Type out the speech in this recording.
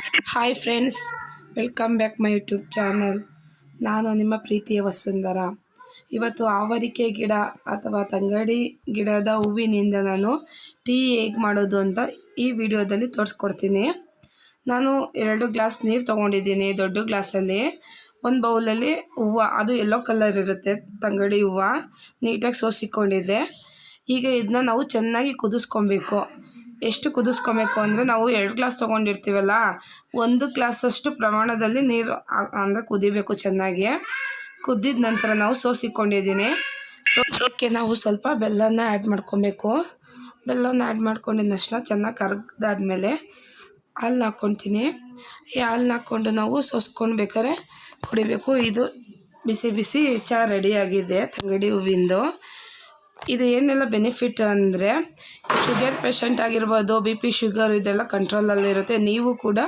Hi friends, welcome back my YouTube channel. ನಾನು ನಿಮ್ಮ ಪ್ರೀತಿಯ ವಸುಂಧರ. ಇವತ್ತು ಆವರಿಕೆ ಗಿಡ ಅಥವಾ ತಂಗಡಿ ಗಿಡದ ಹೂವಿನಿಂದ ನಾನು ಟೀ ಹೇಗೆ ಮಾಡೋದು ಅಂತ ಈ ವಿಡಿಯೋದಲ್ಲಿ ತೋರಿಸ್ಕೊಡ್ತೀನಿ. ನಾನು 2 ಗ್ಲಾಸ್ ನೀರು ತೊಗೊಂಡಿದ್ದೀನಿ. ದೊಡ್ಡ ಗ್ಲಾಸಲ್ಲಿ ಒಂದು ಬೌಲಲ್ಲಿ ಹೂವು, ಅದು ಯೆಲ್ಲೋ ಕಲರ್ ಇರುತ್ತೆ ತಂಗಡಿ ಹೂವು, ನೀಟಾಗಿ ಸೋಸಿಕೊಂಡಿದ್ದೆ. ಈಗ ಇದನ್ನ ನಾವು ಚೆನ್ನಾಗಿ ಕುದಿಸ್ಕೊಬೇಕು. ಎಷ್ಟು ಕುದಿಸ್ಕೊಬೇಕು ಅಂದರೆ, ನಾವು 2 ಗ್ಲಾಸ್ ತೊಗೊಂಡಿರ್ತೀವಲ್ಲ, 1 ಗ್ಲಾಸಷ್ಟು ಪ್ರಮಾಣದಲ್ಲಿ ನೀರು ಅಂದರೆ ಕುದಿಬೇಕು. ಚೆನ್ನಾಗಿ ಕುದ್ದಿದ ನಂತರ ನಾವು ಸೋಸಿಕೊಂಡಿದ್ದೀನಿ. ಸೋಸೋಕ್ಕೆ ನಾವು ಸ್ವಲ್ಪ ಬೆಲ್ಲನ ಆ್ಯಡ್ ಮಾಡ್ಕೊಬೇಕು. ಬೆಲ್ಲನ ಆ್ಯಡ್ ಮಾಡ್ಕೊಂಡಿದ ತಕ್ಷಣ ಚೆನ್ನಾಗಿ ಕರಗ್ದಾದ್ಮೇಲೆ ಹಾಲನ್ನ ಹಾಕ್ಕೊತೀನಿ. ಈ ಹಾಲನ್ನ ಹಾಕ್ಕೊಂಡು ನಾವು ಸೋಸ್ಕೊಂಡು ಕುಡಿಬೇಕು. ಇದು ಬಿಸಿ ಬಿಸಿ ಚಹಾ ರೆಡಿಯಾಗಿದೆ ತಂಗಡಿ ಹೂವಿಂದು. ಇದು ಏನೆಲ್ಲ ಬೆನಿಫಿಟ್ ಅಂದರೆ, ಶುಗರ್ ಪೇಷಂಟ್ ಆಗಿರ್ಬೋದು, BP ಶುಗರ್ ಇದೆಲ್ಲ ಕಂಟ್ರೋಲಲ್ಲಿರುತ್ತೆ. ನೀವು ಕೂಡ